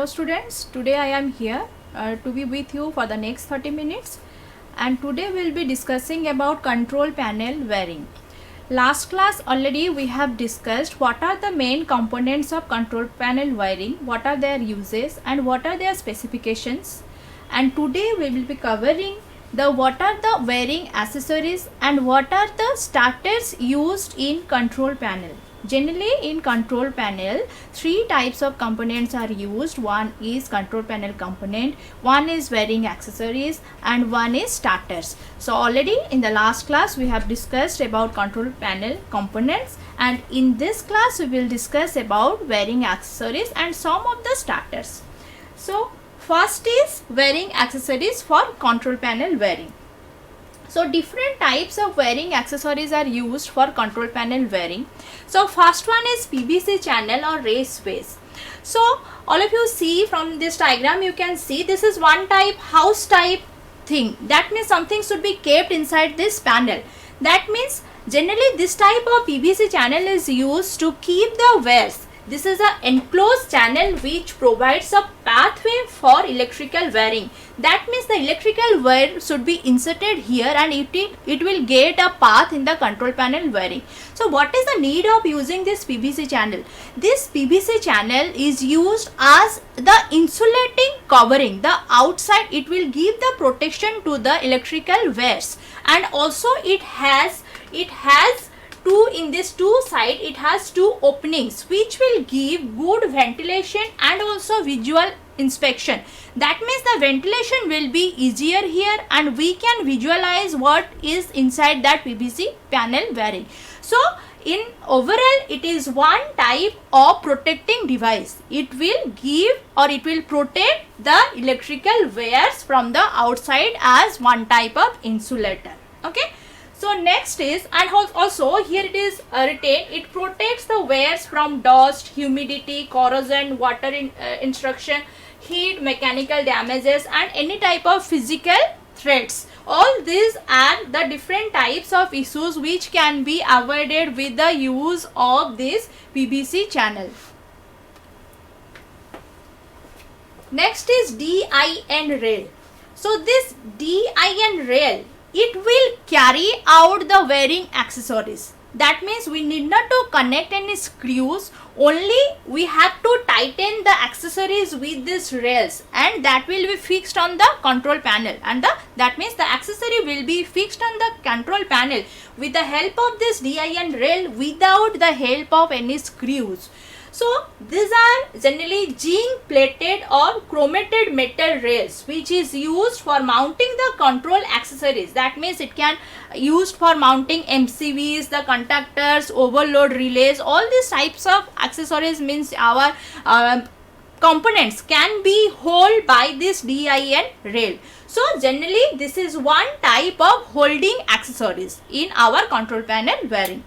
Hello students, today I am here to be with you for the next 30 minutes, and today we will be discussing about control panel wiring. Last class already we have discussed what are the main components of control panel wiring, what are their uses and what are their specifications, and today we will be covering what are the wiring accessories and what are the starters used in control panel. Generally in control panel, three types of components are used. One is control panel component, one is wiring accessories, and one is starters. So already in the last class we have discussed about control panel components, and in this class we will discuss about wiring accessories and some of the starters. So first is wiring accessories for control panel wiring. So different types of wiring accessories are used for control panel wiring. So first one is PVC channel or raceways. So all of you see from this diagram, you can see this is one type house type thing. That means something should be kept inside this panel. That means generally this type of PVC channel is used to keep the wires. This is an enclosed channel which provides a pathway for electrical wiring. That means the electrical wire should be inserted here and it will get a path in the control panel wiring. So what is the need of using this PVC channel? This PVC channel is used as the insulating covering. The outside, it will give the protection to the electrical wires, and also it has in this two side it has two openings which will give good ventilation and also visual inspection. That means the ventilation will be easier here and we can visualize what is inside that PVC panel wiring. So in overall it is one type of protecting device. It will give or it will protect the electrical wires from the outside as one type of insulator. Okay. So next is, and also here it is written, it protects the wires from dust, humidity, corrosion, water intrusion, heat, mechanical damages and any type of physical threats. All these are the different types of issues which can be avoided with the use of this PVC channel. Next is DIN rail. So this DIN rail, it will carry out the wiring accessories. That means we need not to connect any screws, only we have to tighten the accessories with these rails, and that will be fixed on the control panel, and that means the accessory will be fixed on the control panel with the help of this DIN rail without the help of any screws. So these are generally zinc plated or chromated metal rails which is used for mounting the control accessories. That means it can used for mounting MCVs, the contactors, overload relays. All these types of accessories means our components can be held by this DIN rail. So generally this is one type of holding accessories in our control panel wiring.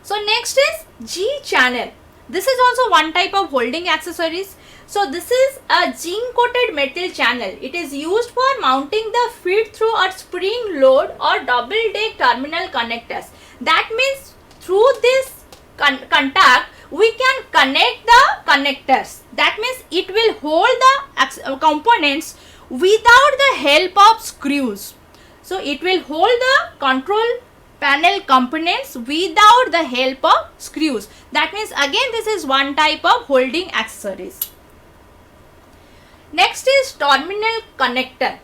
So next is G channel. This is also one type of holding accessories. So this is a zinc coated metal channel. It is used for mounting the feed through or spring load or double deck terminal connectors. That means through this contact we can connect the connectors. That means it will hold the components without the help of screws. So it will hold the control panel components without the help of screws. That means again this is one type of holding accessories. Next is terminal connector.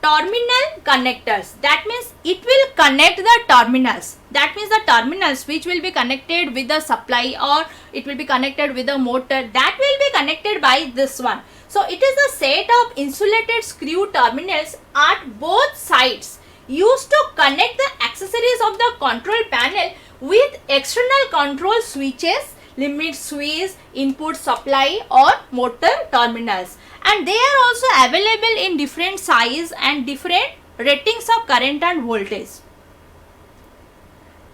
Terminal connectors. That means it will connect the terminals. That means the terminals which will be connected with the supply or it will be connected with the motor, that will be connected by this one. So it is a set of insulated screw terminals at both sides used to connect the accessories of the control panel with external control switches, limit switch, input supply or motor terminals, and they are also available in different size and different ratings of current and voltage.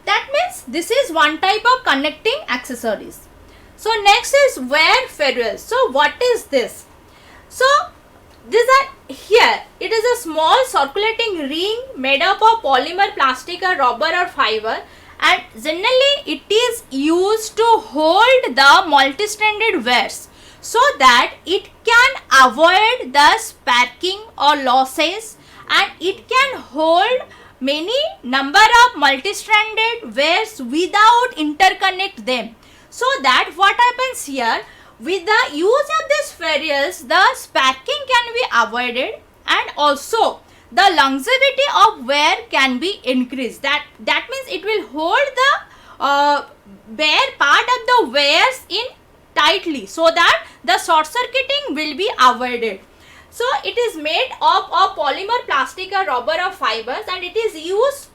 That means this is one type of connecting accessories. So next is wire ferrules. So what is this? So these are here, it is a small circulating ring made up of polymer, plastic or rubber or fiber, and generally it is used to hold the multi-stranded wires so that it can avoid the sparking or losses, and it can hold many number of multi-stranded wires without interconnect them. So that what happens here, with the use of these ferrules, the sparking can be avoided, and also the longevity of wear can be increased. That means it will hold the bare part of the wires in tightly so that the short circuiting will be avoided. So it is made of polymer, plastic or rubber or fibers, and it is used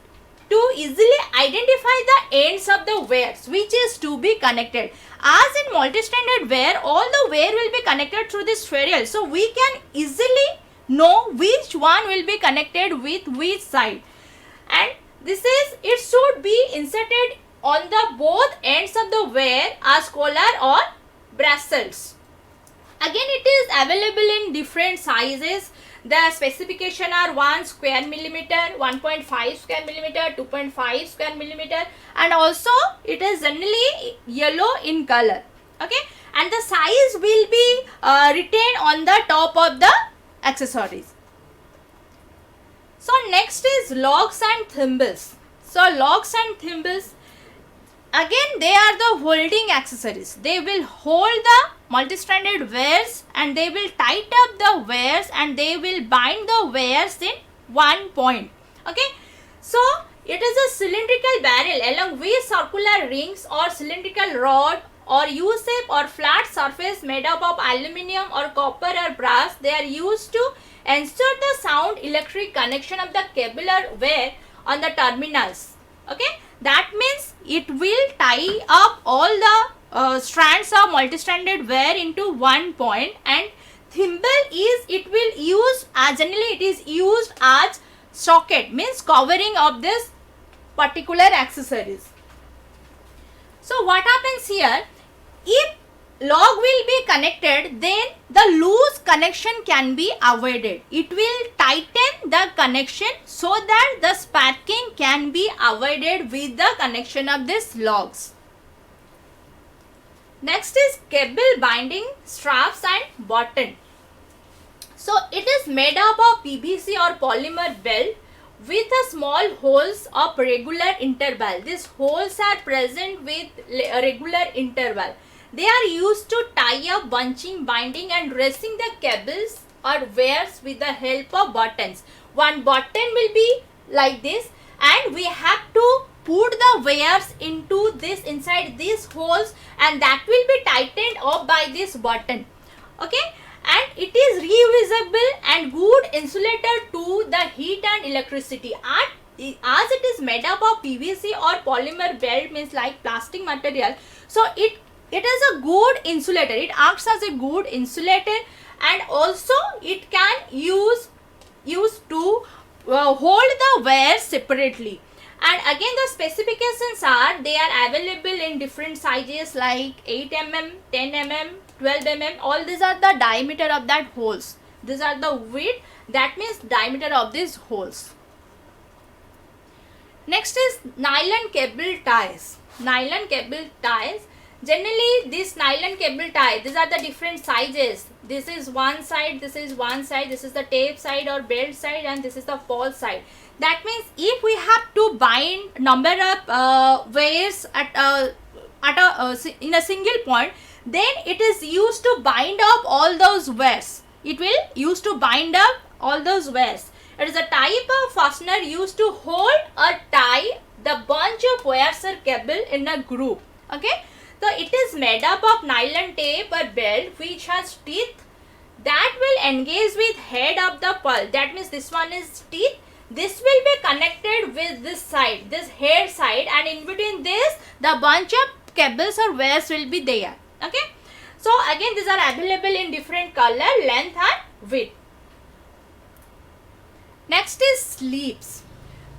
to easily identify the ends of the wires which is to be connected. As in multi-stranded wire, all the wire will be connected through this ferrule, so we can easily know which one will be connected with which side, and it should be inserted on the both ends of the wire as collar or bracelets. Again, it is available in different sizes. The specification are 1 square millimeter, 1.5 square millimeter, 2.5 square millimeter, and also it is generally yellow in color. Okay, and the size will be written on the top of the accessories. So next is locks and thimbles. So locks and thimbles, again they are the holding accessories. They will hold the multi-stranded wires and they will tighten up the wires and they will bind the wires in one point. Okay, so it is a cylindrical barrel along with circular rings or cylindrical rod or U-shape or flat surface made up of aluminium or copper or brass. They are used to ensure the sound electric connection of the cable or wire on the terminals. Okay, that means it will tie up all the strands of multi-stranded wire into one point. And thimble is, it will use generally it is used as socket, means covering of this particular accessories. So what happens here, if log will be connected, then the loose connection can be avoided. It will tighten the connection so that the sparking can be avoided with the connection of these logs. Next is cable binding straps and button. So it is made up of PVC or polymer belt with a small holes of regular interval. These holes are present with a regular interval. They are used to tie up, bunching, binding and racing the cables or wires with the help of buttons. One button will be like this, and we have to put the wires into this, inside these holes, and that will be tightened up by this button. Okay, and it is reusable and good insulator to the heat and electricity. And as it is made up of PVC or polymer belt, means like plastic material, so it is a good insulator. It acts as a good insulator, and also it can use to hold the wires separately. And again the specifications are, they are available in different sizes like 8 mm, 10 mm, 12 mm. All these are the diameter of that holes. These are the width, that means diameter of these holes. Next is nylon cable ties. Nylon cable ties. Generally this nylon cable tie, these are the different sizes. This is one side, this is one side, this is the tape side or belt side, and this is the false side. That means if we have to bind number of wires in a single point, then it is used to bind up all those wires. It will used to bind up all those wires. It is a type of fastener used to hold or tie the bunch of wires or cable in a group. Okay, so it is made up of nylon tape or belt which has teeth that will engage with head of the pulse. That means this one is teeth. This will be connected with this side, this head side, and in between this the bunch of cables or wires will be there. Okay, so again these are available in different color, length and width. Next is sleeves.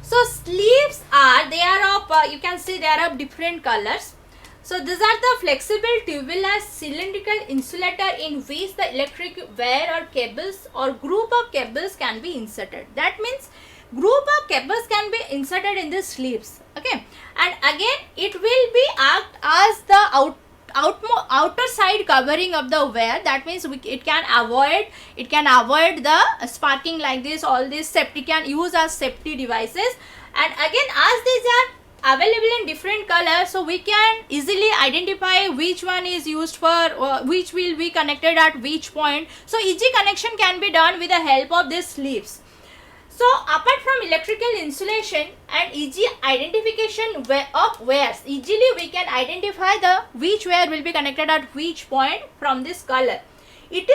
So sleeves are, they are of you can see they are of different colors. So these are the flexible tubular cylindrical insulator in which the electric wire or cables or group of cables can be inserted. That means group of cables can be inserted in the sleeves. Okay, and again it will be act as the outer side covering of the wear. That means it can avoid the sparking like this. All these safety can use as safety devices. And again, as these are available in different colors, so we can easily identify which one is used for which will be connected at which point. So easy connection can be done with the help of these sleeves. So apart from electrical insulation and easy identification of wires, easily we can identify the which wire will be connected at which point from this color. It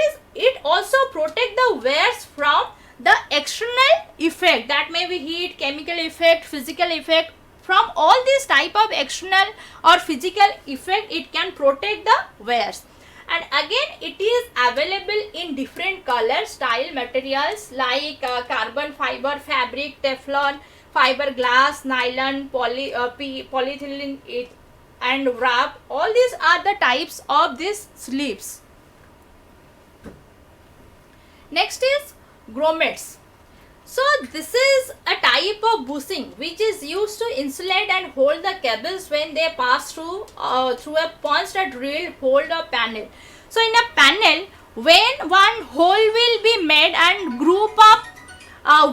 also protect the wires from the external effect, that may be heat, chemical effect, physical effect. From all these type of external or physical effect, it can protect the wires. And again, it is available in different color, style, materials like carbon fiber, fabric, Teflon, fiberglass, nylon, polyethylene and wrap. All these are the types of these sleeves. Next is grommets. So this is a type of bushing which is used to insulate and hold the cables when they pass through a punch that drill hold a panel. So in a panel, when one hole will be made and group of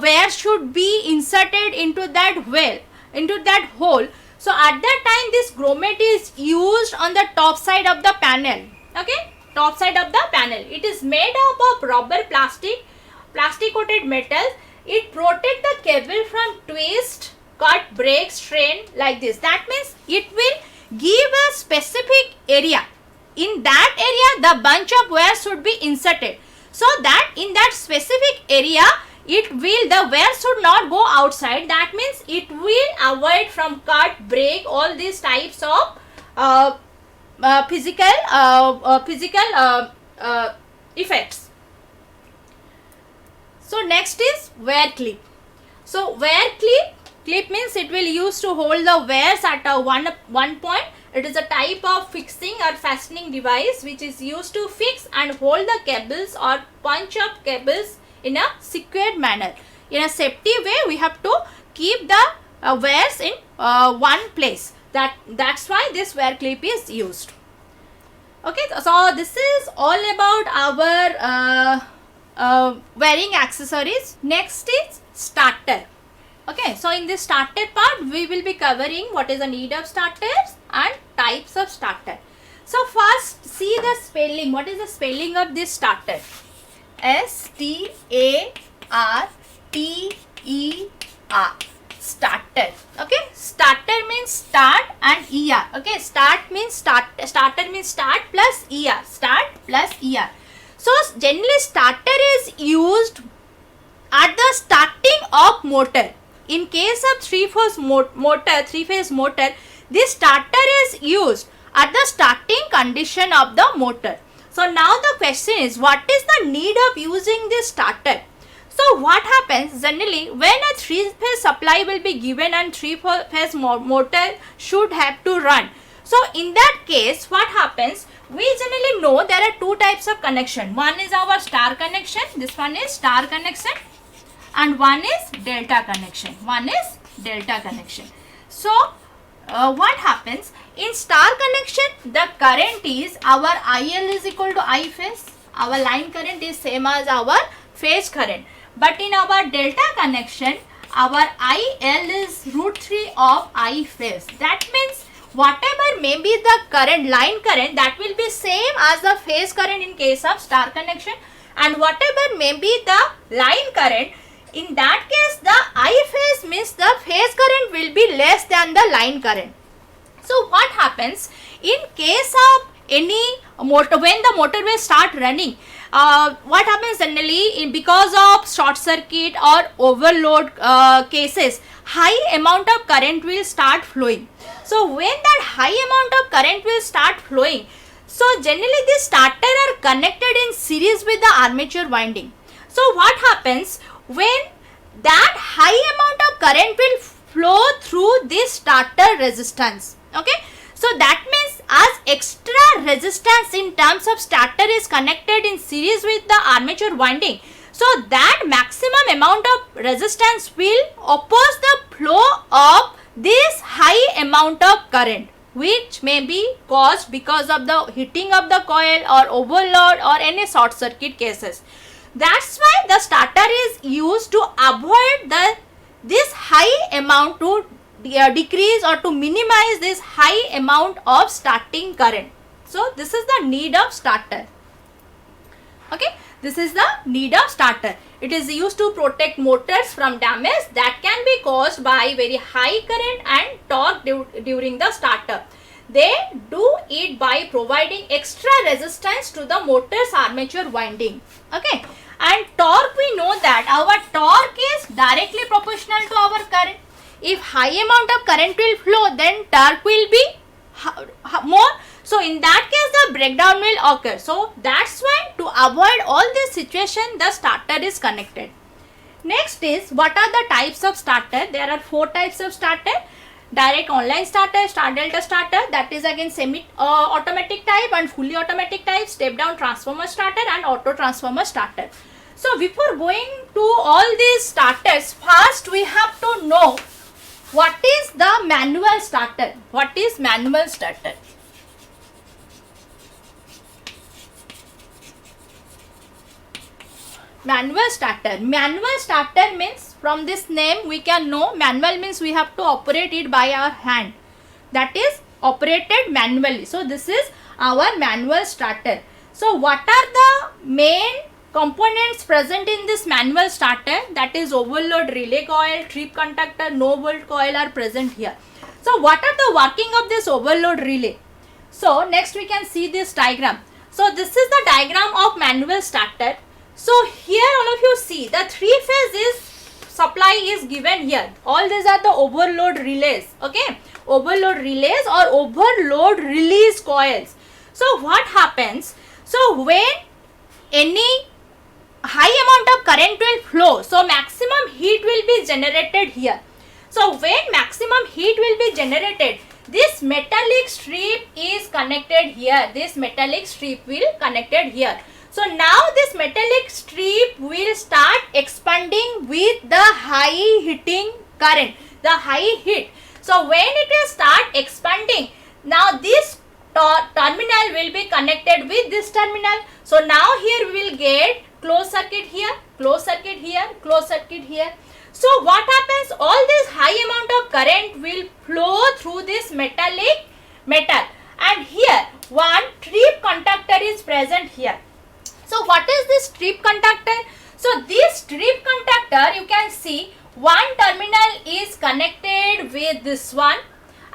wires should be inserted into that hole. So at that time, this grommet is used on the top side of the panel. Okay, top side of the panel. It is made up of rubber, plastic coated metals. It protects the cable from twist, cut, break, strain like this. That means it will give a specific area. In that area, the bunch of wires should be inserted. So that in that specific area, the wire should not go outside. That means it will avoid from cut, break, all these types of physical effects. So next is wear clip. So wear clip means it will use to hold the wires at one point. It is a type of fixing or fastening device which is used to fix and hold the cables or punch up cables in a secured manner. In a safety way, we have to keep the wires in one place. That's why this wear clip is used. Okay, so this is all about our wearing accessories. Next is starter. Okay, so in this starter part, we will be covering what is the need of starters and types of starter. So first, see the spelling. What is the spelling of this starter? S-T-A-R-T-E-R. Starter. Okay, starter means start and ER. Okay, starter means start plus ER. Start plus ER. So generally starter is used at the starting of motor. In case of three-phase motor, this starter is used at the starting condition of the motor. So now the question is, what is the need of using this starter? So what happens generally when a three-phase supply will be given and three-phase motor should have to run. So in that case, what happens? We generally know there are two types of connection. One is our star connection. This one is star connection. And one is delta connection. So what happens in star connection? The current is our IL is equal to I phase. Our line current is same as our phase current. But in our delta connection, our IL is √3 of I phase. That means whatever may be the current, line current, that will be same as the phase current in case of star connection, and whatever may be the line current, in that case the I phase means the phase current will be less than the line current. So what happens in case of any motor, when the motor will start running, what happens generally because of short circuit or overload cases, high amount of current will start flowing. So when that high amount of current will start flowing, so generally this starter are connected in series with the armature winding. So what happens when that high amount of current will flow through this starter resistance? Okay, so that means as extra resistance in terms of starter is connected in series with the armature winding, So that maximum amount of resistance will oppose the flow of this high amount of current, which may be caused because of the heating of the coil or overload or any short circuit cases. That's why the starter is used to avoid this high amount, to decrease or to minimize this high amount of starting current. So this is the need of starter. Okay, this is the need of starter. It is used to protect motors from damage that can be caused by very high current and torque during the starter. They do it by providing extra resistance to the motor's armature winding. Okay, and torque, we know that our torque is directly proportional to our current. If high amount of current will flow, then torque will be more. So in that case, the breakdown will occur. So that's why, to avoid all this situation, the starter is connected. Next is, what are the types of starter? There are 4 types of starter. Direct online starter, star delta starter, that is again semi automatic type and fully automatic type, step down transformer starter and auto transformer starter. So before going to all these starters, first we have to know what is the manual starter. What is manual starter? Manual starter. Manual starter means, from this name we can know, manual means we have to operate it by our hand. That is operated manually. So this is our manual starter. So what are the main components present in this manual starter? That is overload relay coil, trip conductor, no volt coil are present here. So what are the working of this overload relay? So next we can see this diagram. So this is the diagram of manual starter. So here all of you see the 3-phase supply is given here. All these are the overload relays. Okay, overload relays or overload release coils. So what happens? So when any high amount of current will flow, so maximum heat will be generated here. So when maximum heat will be generated, this metallic strip is connected here. This metallic strip will connected here. So now this metallic strip will start expanding with the high heating current, the high heat. So when it will start expanding, now this terminal will be connected with this terminal. So now here we will get closed circuit here, closed circuit here, closed circuit here. So what happens? All this high amount of current will flow through this metal, and here one trip conductor is present here. So what is this trip conductor? So this trip conductor, you can see one terminal is connected with this one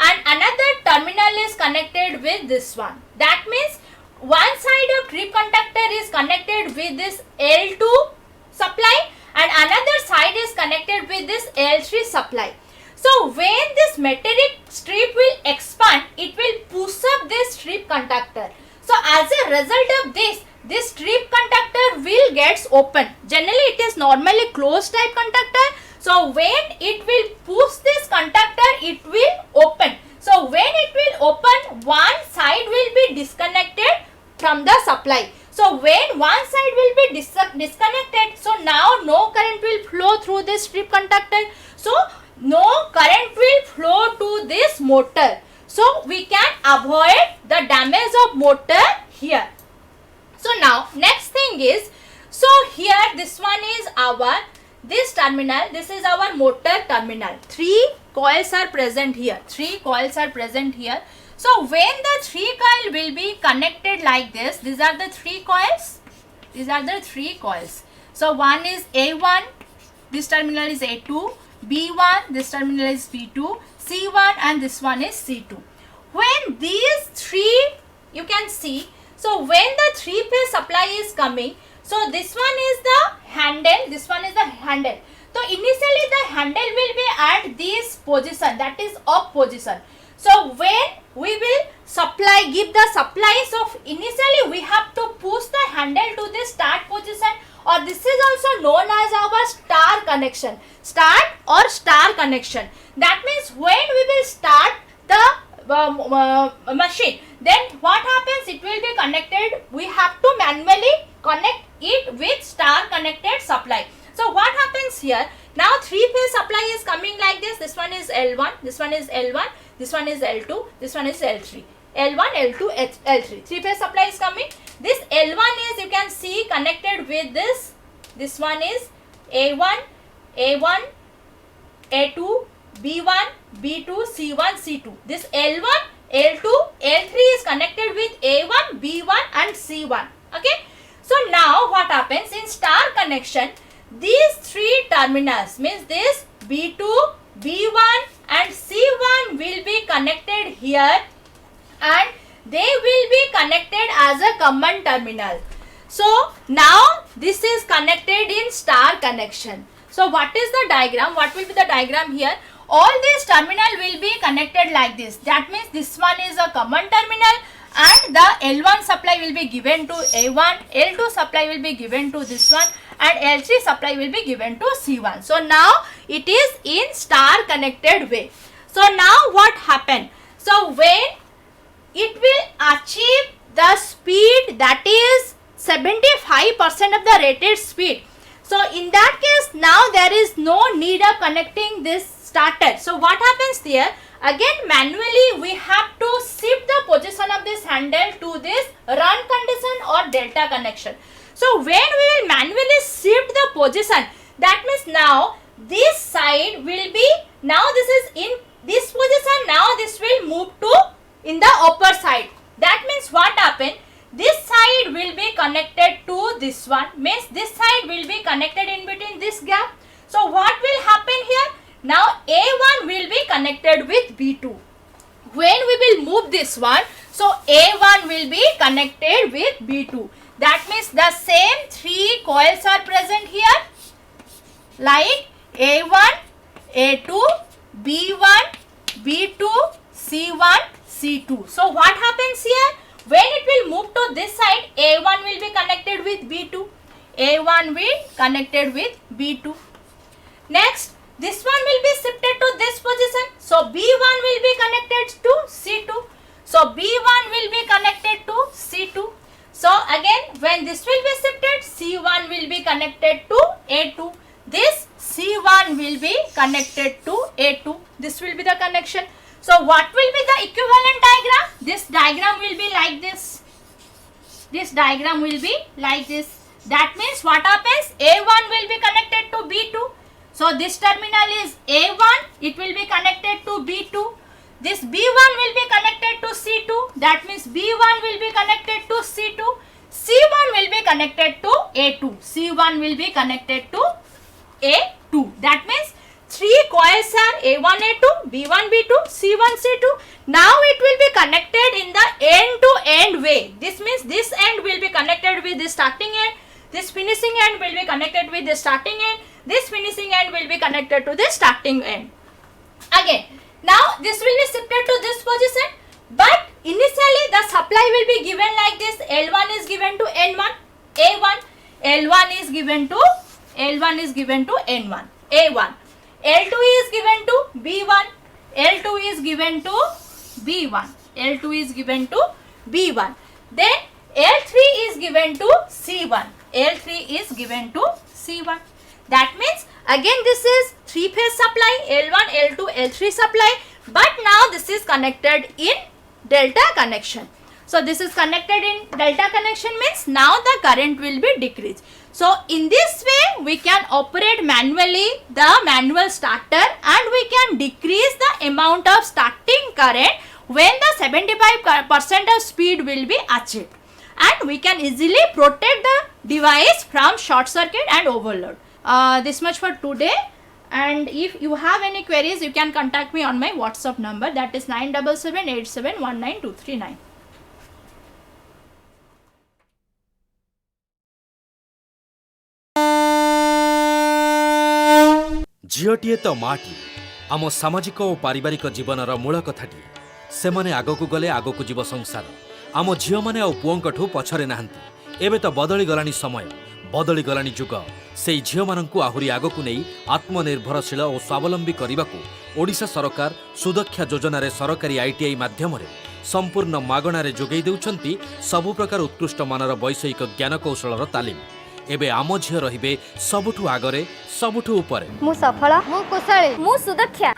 and another terminal is connected with this one. That means one side of trip conductor is connected with this L2 supply and another side is connected with this L3 supply. So when this metallic strip will expand, it will push up this strip conductor. So as a result of this strip conductor will gets open. Generally it is normally closed type conductor. So when it will push this conductor, it will open. So when it will open, one side will be disconnected from the supply. So when one side will be disconnected, so now no current will flow through this strip conductor. So no current will flow to this motor. So we can avoid the damage of motor here. So now next thing is, so here this one is our this terminal, this is our motor terminal. 3 coils are present here. 3 coils are present here. So when the 3 coil will be connected like this, these are the 3 coils. These are the 3 coils. So one is A1, this terminal is A2, B1, this terminal is B2, C1 and this one is C2. When these 3, you can see, so when the 3-phase supply is coming, so this one is the handle, this one is the handle. So initially the handle will be at this position, that is up position. So when we will give the supply, so initially we have to push the handle to the start position, or this is also known as our star connection, start or star connection. That means when we will start the machine, then what happens? It will be connected. We have to manually connect it with star connected supply. L1, this one is L1, this one is L2, this one is L3. L1, L2, L3. Three-phase supply is coming. This L1 is, you can see, connected with this. This one is A1, A1, A2, B1, B2, C1, C2. This L1, L2, L3 is connected with A1, B1 and C1. Okay. So now what happens in star connection, these three terminals means this B2, B1 and C1 will be connected here and they will be connected as a common terminal. So now this is connected in star connection. So what is the diagram? What will be the diagram here? All these terminal will be connected like this. That means this one is a common terminal and the L1 supply will be given to A1, L2 supply will be given to this one and L3 supply will be given to C1. So now it is in star connected way. So now what happened? So when it will achieve the speed that is 75% of the rated speed. So in that case now there is no need of connecting this starter. So what happens there? Again manually we have to shift the position of this handle to this run condition or delta connection. So when we will manually shift the position, that means now this side will be, now this is in this position, now this will move to in the upper side. That means what happened? This side will be connected to this one, means this side will be connected in between this gap. So what will happen here? Now A1 will be connected with B2. When we will move this one, so A1 will be connected with B2. That means the same three coils are present here like A1, A2, B1, B2, C1, C2. So what happens here? When it will move to this side, A1 will be connected with B2. A1 will connected with B2. Next, this one will be shifted to this position. So B1 will be connected to C2. So B1 will be connected to C2. So again when this will be shifted, C1 will be connected to A2. This C1 will be connected to A2. This will be the connection. So what will be the equivalent diagram? This diagram will be like this. This diagram will be like this. That means what happens? A1 will be connected to B2. So this terminal is A1. It will be connected to B2. This B1 will be connected to C2. That means B1 will be connected to C2. C1 will be connected to A2. C1 will be connected to A2. That means three coils are A1, A2, B1, B2, C1, C2. Now it will be connected in the end-to-end way. This means this end will be connected with this starting end. This finishing end will be connected with the starting end. This finishing end will be connected to the starting end. Again, now this will be shifted to this position. But initially the supply will be given like this. L1 is given to N1, A1. L1 is given to N1, A1. L2 is given to B1. L2 is given to B1. L2 is given to B1. Then L3 is given to C1. L3 is given to C1. That means again this is three-phase supply, L1, L2, L3 supply. But now this is connected in delta connection. So this is connected in delta connection means now the current will be decreased. So in this way we can operate manually the manual starter and we can decrease the amount of starting current when the 75% of speed will be achieved. And we can easily protect the device from short circuit and overload. This much for today. And if you have any queries, you can contact me on my WhatsApp number, that is 9778719239. झीटीए तो माटी आम सामाजिक और पारिवारिक जीवनर मूल कथाटी से माने आगकू गले आगकू जीव संसार आम झील मैंने और पुओंकठू पछरे नाहांती एबे तो बदली गलानी समय बदली गलानी जुग से झील मानकू आहुरी आगकू नहीं आत्मनिर्भरशील और स्वावलंबी करने को ओडिशा सरकार सुदक्षा योजन सरकारी आईटीआई माध्यम संपूर्ण मागणार जोगई देउछंती सबु प्रकार उत्कृष्ट मानर वैषयिक ज्ञान कौशलर तालीम। एबे आम झियो रहिबे सबुठु आगरे सबुठु उपरे। मु सफल मु कुशली मु सुदक्षा।